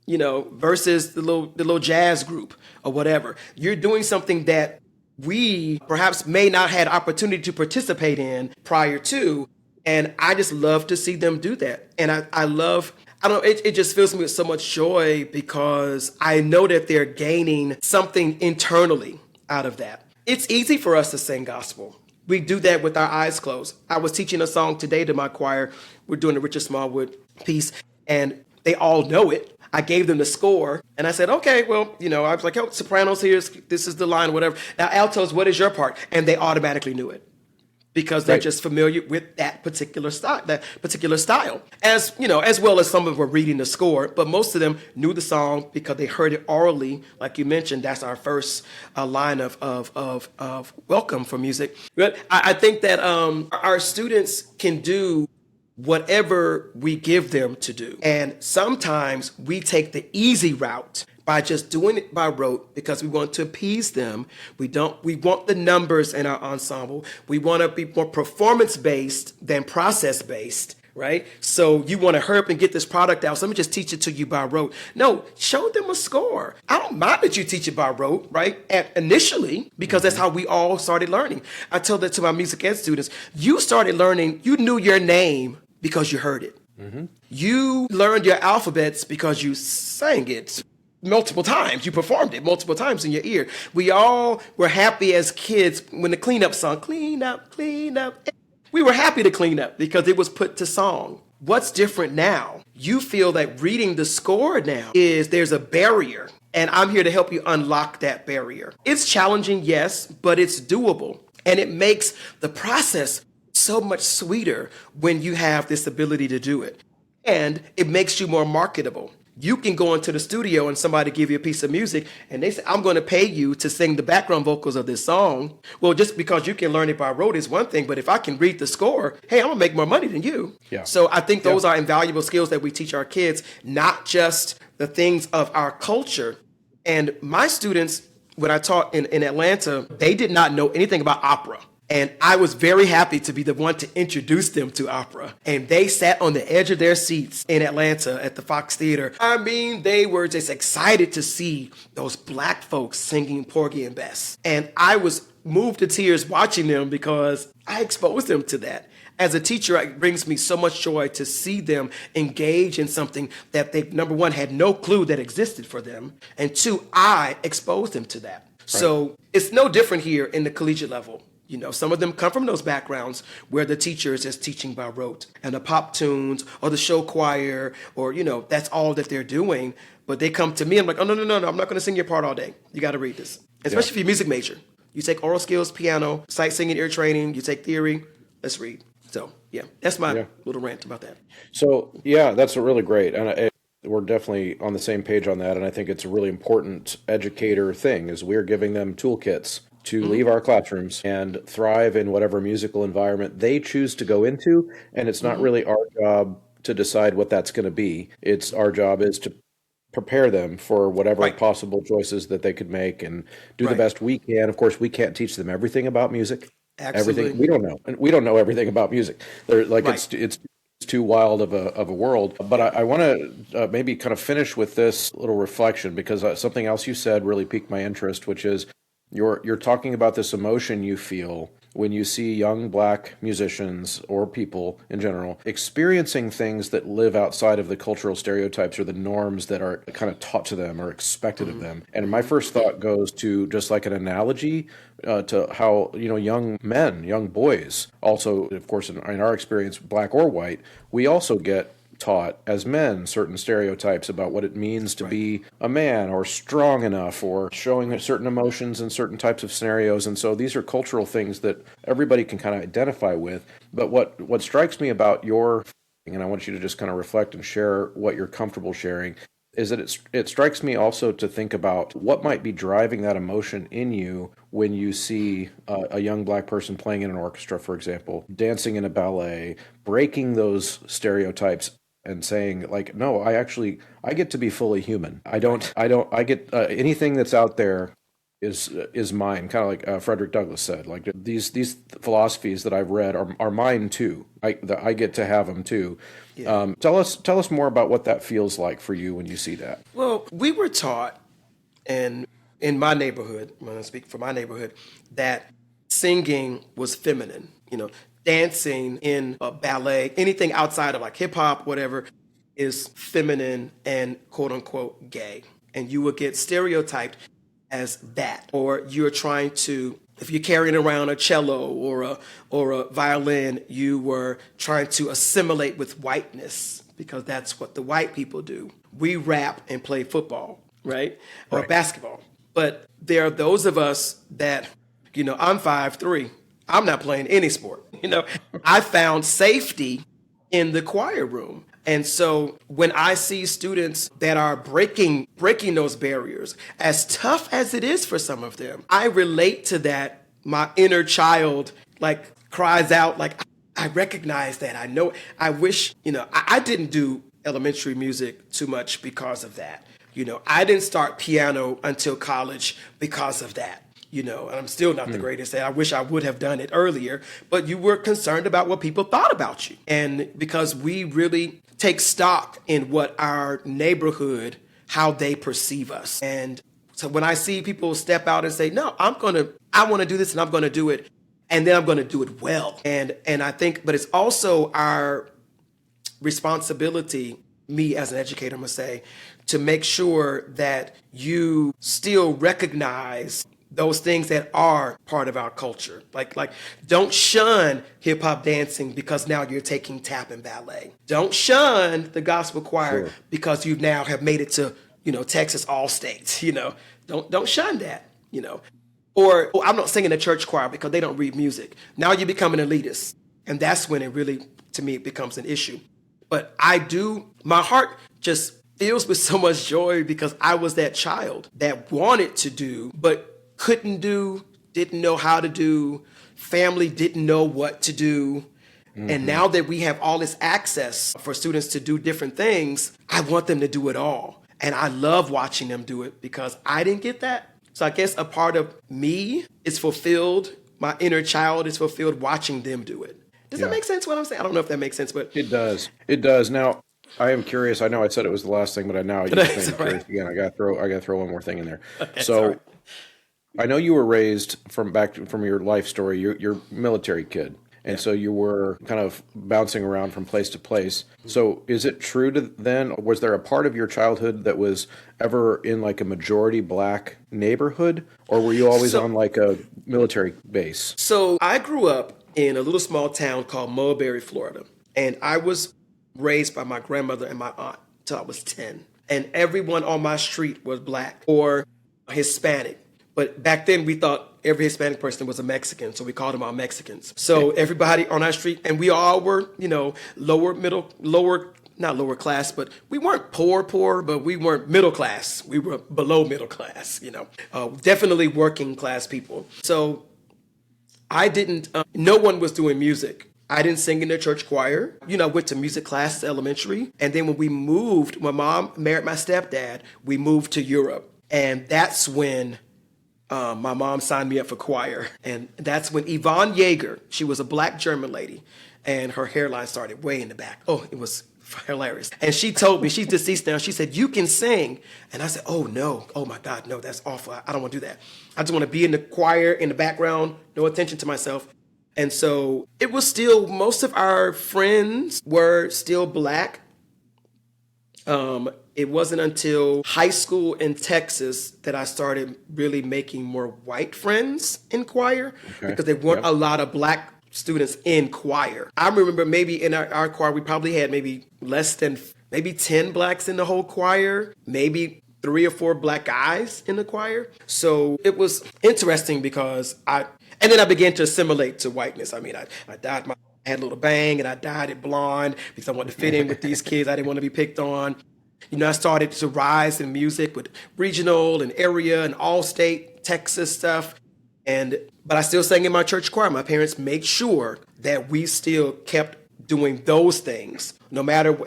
versus the little jazz group or whatever. You're doing something that we perhaps may not had opportunity to participate in prior to. And I just love to see them do that. And it just fills me with so much joy because I know that they're gaining something internally out of that. It's easy for us to sing gospel. We do that with our eyes closed. I was teaching a song today to my choir. We're doing a Richard Smallwood piece, and they all know it. I gave them the score, and I said, okay, well, I was like, oh, sopranos here, this is the line, whatever. Now, altos, what is your part? And they automatically knew it, because they're just familiar with that particular style, as well as some of them were reading the score, but most of them knew the song because they heard it orally. Like you mentioned, that's our first line of welcome for music. But I think that our students can do whatever we give them to do. And sometimes we take the easy route by just doing it by rote because we want to appease them. We want the numbers in our ensemble. We want to be more performance-based than process-based, right? So you want to hurry up and get this product out. So let me just teach it to you by rote. No, show them a score. I don't mind that you teach it by rote, right? Initially, because that's how we all started learning. I tell that to my music ed students. You started learning, you knew your name because you heard it. Mm-hmm. You learned your alphabets because you sang it multiple times. You performed it multiple times in your ear. We all were happy as kids when the cleanup song, clean up, clean up. We were happy to clean up because it was put to song. What's different now? You feel that reading the score now there's a barrier, and I'm here to help you unlock that barrier. It's challenging, yes, but it's doable. And it makes the process so much sweeter when you have this ability to do it. And it makes you more marketable. You can go into the studio and somebody give you a piece of music and they say, I'm going to pay you to sing the background vocals of this song. Well, just because you can learn it by rote is one thing, but if I can read the score, hey, I'm going to make more money than you. Yeah. So I think those are invaluable skills that we teach our kids, not just the things of our culture. And my students, when I taught in Atlanta, they did not know anything about opera. And I was very happy to be the one to introduce them to opera. And they sat on the edge of their seats in Atlanta at the Fox Theater. I mean, they were just excited to see those Black folks singing Porgy and Bess. And I was moved to tears watching them because I exposed them to that. As a teacher, it brings me so much joy to see them engage in something that they, number one, had no clue that existed for them. And two, I exposed them to that. Right. So it's no different here in the collegiate level. Some of them come from those backgrounds where the teacher is just teaching by rote and the pop tunes or the show choir or, that's all that they're doing. But they come to me, I'm like, oh, no, I'm not going to sing your part all day. You got to read this. Especially if you're a music major. You take oral skills, piano, sight singing, ear training, you take theory. Let's read. So, that's my little rant about that. So, that's really great. And we're definitely on the same page on that. And I think it's a really important educator thing is we're giving them toolkits to leave our classrooms and thrive in whatever musical environment they choose to go into. And it's not really our job to decide what that's going to be. It's our job is to prepare them for whatever possible choices that they could make and do the best we can. Of course, we can't teach them everything about music. Absolutely. Everything we don't know. And we don't know everything about music. It's too wild of a world. But I want to maybe kind of finish with this little reflection, because something else you said really piqued my interest, which is you're talking about this emotion you feel when you see young Black musicians or people in general experiencing things that live outside of the cultural stereotypes or the norms that are kind of taught to them or expected of them. And my first thought goes to just like an analogy to how, young men, young boys, also, of course, in our experience, Black or white, we also get taught as men certain stereotypes about what it means to be a man or strong enough or showing certain emotions in certain types of scenarios. And so these are cultural things that everybody can kind of identify with. But what strikes me about your, and I want you to just kind of reflect and share what you're comfortable sharing, is that it strikes me also to think about what might be driving that emotion in you when you see a young Black person playing in an orchestra, for example, dancing in a ballet, breaking those stereotypes and saying like, no, I get to be fully human. I get anything that's out there is mine. Kind of like Frederick Douglass said, like these philosophies that I've read are mine too. I get to have them too. Yeah. Tell us more about what that feels like for you when you see that. Well, we were taught, and in my neighborhood, when I speak for my neighborhood, that singing was feminine. Dancing in a ballet, anything outside of like hip hop, whatever, is feminine and quote unquote gay. And you will get stereotyped as that. Or you're trying to, if you're carrying around a cello or a violin, you were trying to assimilate with whiteness because that's what the white people do. We rap and play football, right? Or basketball. But there are those of us that, I'm 5'3". I'm not playing any sport. I found safety in the choir room. And so when I see students that are breaking those barriers, as tough as it is for some of them, I relate to that. My inner child like cries out, like, I recognize that. I know, I wish, I didn't do elementary music too much because of that. I didn't start piano until college because of that. And I'm still not the greatest at it. I wish I would have done it earlier, but you were concerned about what people thought about you. And because we really take stock in what our neighborhood, how they perceive us. And so when I see people step out and say, no, I want to do this and I'm going to do it. And then I'm going to do it well. And I think, but it's also our responsibility, me as an educator, I'm going to say, to make sure that you still recognize those things that are part of our culture. Like don't shun hip hop dancing because now you're taking tap and ballet. Don't shun the gospel choir because you now have made it to, Texas All States, Don't shun that, Or I'm not singing the church choir because they don't read music. Now you become an elitist. And that's when it really, to me, it becomes an issue. But my heart just fills with so much joy because I was that child that wanted to do, but couldn't do, didn't know how to do, family didn't know what to do. Mm-hmm. And now that we have all this access for students to do different things, I want them to do it all. And I love watching them do it because I didn't get that. So I guess a part of me is fulfilled. My inner child is fulfilled watching them do it. Does that make sense what I'm saying? I don't know if that makes sense, but it does. It does. Now, I am curious. I know I said it was the last thing, but now you made me curious again. I got to throw one more thing in there. Okay, sorry. I know you were raised from your life story. You're a military kid, and so you were kind of bouncing around from place to place. So is it true was there a part of your childhood that was ever in like a majority Black neighborhood, or were you always on like a military base? So I grew up in a little small town called Mulberry, Florida, and I was raised by my grandmother and my aunt till I was 10, and everyone on my street was Black or Hispanic. But back then we thought every Hispanic person was a Mexican, so we called them all Mexicans. So everybody on our street, and we all were, not lower class, but we weren't poor, but we weren't middle class. We were below middle class, definitely working class people. So I didn't, no one was doing music. I didn't sing in the church choir. I went to music classes elementary. And then when Mom married my stepdad, we moved to Europe. And that's when my mom signed me up for choir. And that's when Yvonne Yeager, she was a black German lady, and her hairline started way in the back. Oh, it was hilarious. And she told me, she's deceased now, she said, "You can sing." And I said, "Oh no, oh my God, no, that's awful. I don't want to do that. I just want to be in the choir in the background, no attention to myself." And so it was still, most of our friends were still black. It wasn't until high school in Texas that I started really making more white friends in choir, because there weren't a lot of black students in choir. I remember maybe in our choir, we probably had maybe less than maybe 10 blacks in the whole choir, maybe 3 or 4 black guys in the choir. So it was interesting because and then I began to assimilate to whiteness. I mean, I dyed I had a little bang and I dyed it blonde because I wanted to fit in with these kids. I didn't want to be picked on. You know, I started to rise in music with regional and area and all-state Texas stuff. But I still sang in my church choir. My parents made sure that we still kept doing those things. And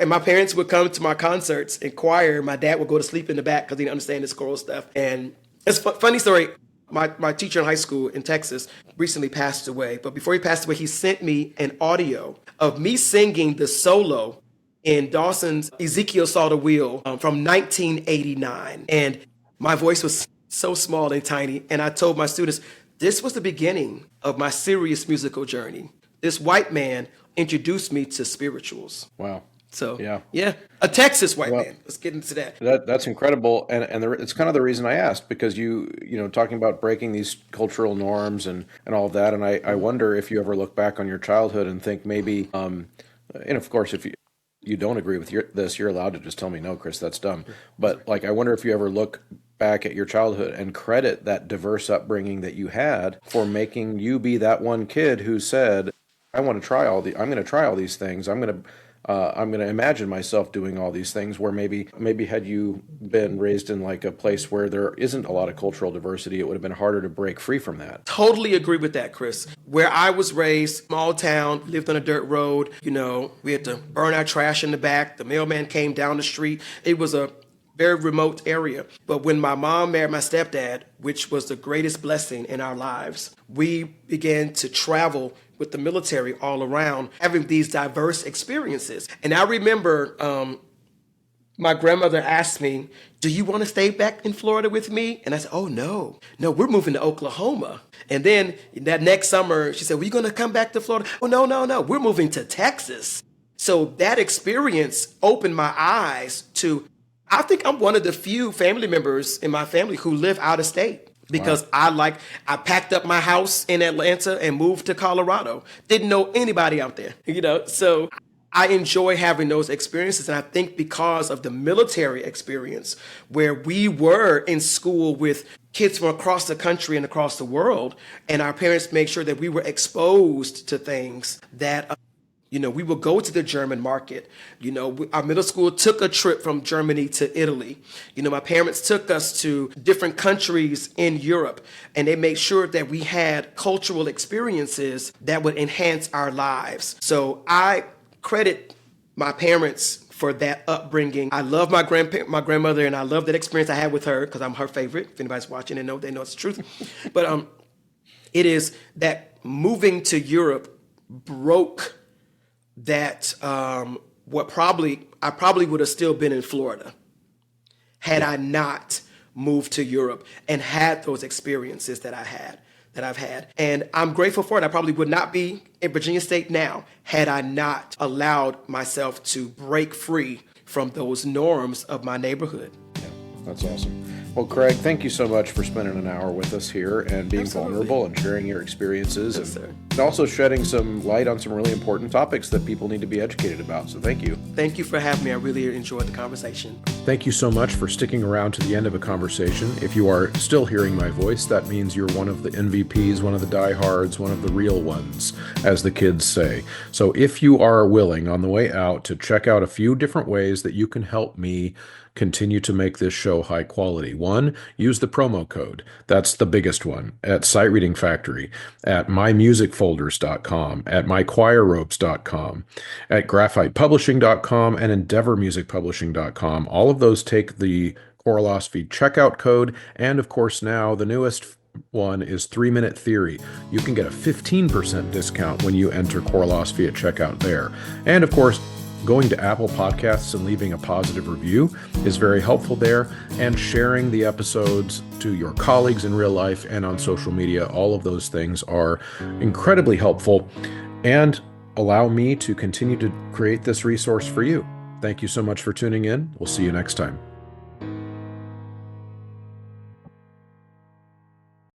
my parents would come to my concerts in choir. My dad would go to sleep in the back because he didn't understand this choral stuff. And it's a funny story. My teacher in high school in Texas recently passed away. But before he passed away, he sent me an audio of me singing the solo in Dawson's Ezekiel Saw the Wheel from 1989. And my voice was so small and tiny. And I told my students, this was the beginning of my serious musical journey. This white man introduced me to spirituals. Wow. So, yeah, a Texas white man. Let's get into that. That's incredible. And it's kind of the reason I asked, because you talking about breaking these cultural norms and all of that. And I wonder if you ever look back on your childhood and think maybe, and of course, if you don't agree with this, you're allowed to just tell me, "No, Chris, that's dumb." But like, I wonder if you ever look back at your childhood and credit that diverse upbringing that you had for making you be that one kid who said, I'm going to try all these things. I'm going to imagine myself doing all these things, where maybe had you been raised in like a place where there isn't a lot of cultural diversity, it would have been harder to break free from that. Totally agree with that, Chris. Where I was raised, small town, lived on a dirt road, we had to burn our trash in the back. The mailman came down the street. It was a very remote area. But when my mom married my stepdad, which was the greatest blessing in our lives, we began to travel with the military all around, having these diverse experiences. And I remember my grandmother asked me, "Do you want to stay back in Florida with me?" And I said, "Oh, no, we're moving to Oklahoma." And then that next summer, she said, "Well, you going to come back to Florida?" "Oh, no, we're moving to Texas." So that experience opened my eyes to, I think I'm one of the few family members in my family who live out of state. Because I packed up my house in Atlanta and moved to Colorado. Didn't know anybody out there, So I enjoy having those experiences. And I think because of the military experience, where we were in school with kids from across the country and across the world, and our parents made sure that we were exposed to things that we would go to the German market. Our middle school took a trip from Germany to Italy. My parents took us to different countries in Europe, and they made sure that we had cultural experiences that would enhance our lives. So I credit my parents for that upbringing. I love my grandmother, and I love that experience I had with her because I'm her favorite. If anybody's watching and they know it's the truth. But it is that moving to Europe broke that I probably would have still been in Florida had I not moved to Europe and had those experiences that I've had. And I'm grateful for it. I probably would not be in Virginia State now had I not allowed myself to break free from those norms of my neighborhood. Yeah, that's awesome. Well, Craig, thank you so much for spending an hour with us here and being vulnerable and sharing your experiences, and also shedding some light on some really important topics that people need to be educated about. So thank you. Thank you for having me. I really enjoyed the conversation. Thank you so much for sticking around to the end of a conversation. If you are still hearing my voice, that means you're one of the MVPs, one of the diehards, one of the real ones, as the kids say. So if you are willing on the way out to check out a few different ways that you can help me continue to make this show high quality. One, use the promo code. That's the biggest one. At Sight Reading Factory, at mymusicfolders.com, at mychoirropes.com, at graphitepublishing.com, and endeavormusicpublishing.com. All of those take the Choralosophy checkout code, and of course now the newest one is 3-Minute Theory. You can get a 15% discount when you enter Choralosophy at checkout there. And of course, going to Apple Podcasts and leaving a positive review is very helpful there, and sharing the episodes to your colleagues in real life and on social media. All of those things are incredibly helpful and allow me to continue to create this resource for you. Thank you so much for tuning in. We'll see you next time.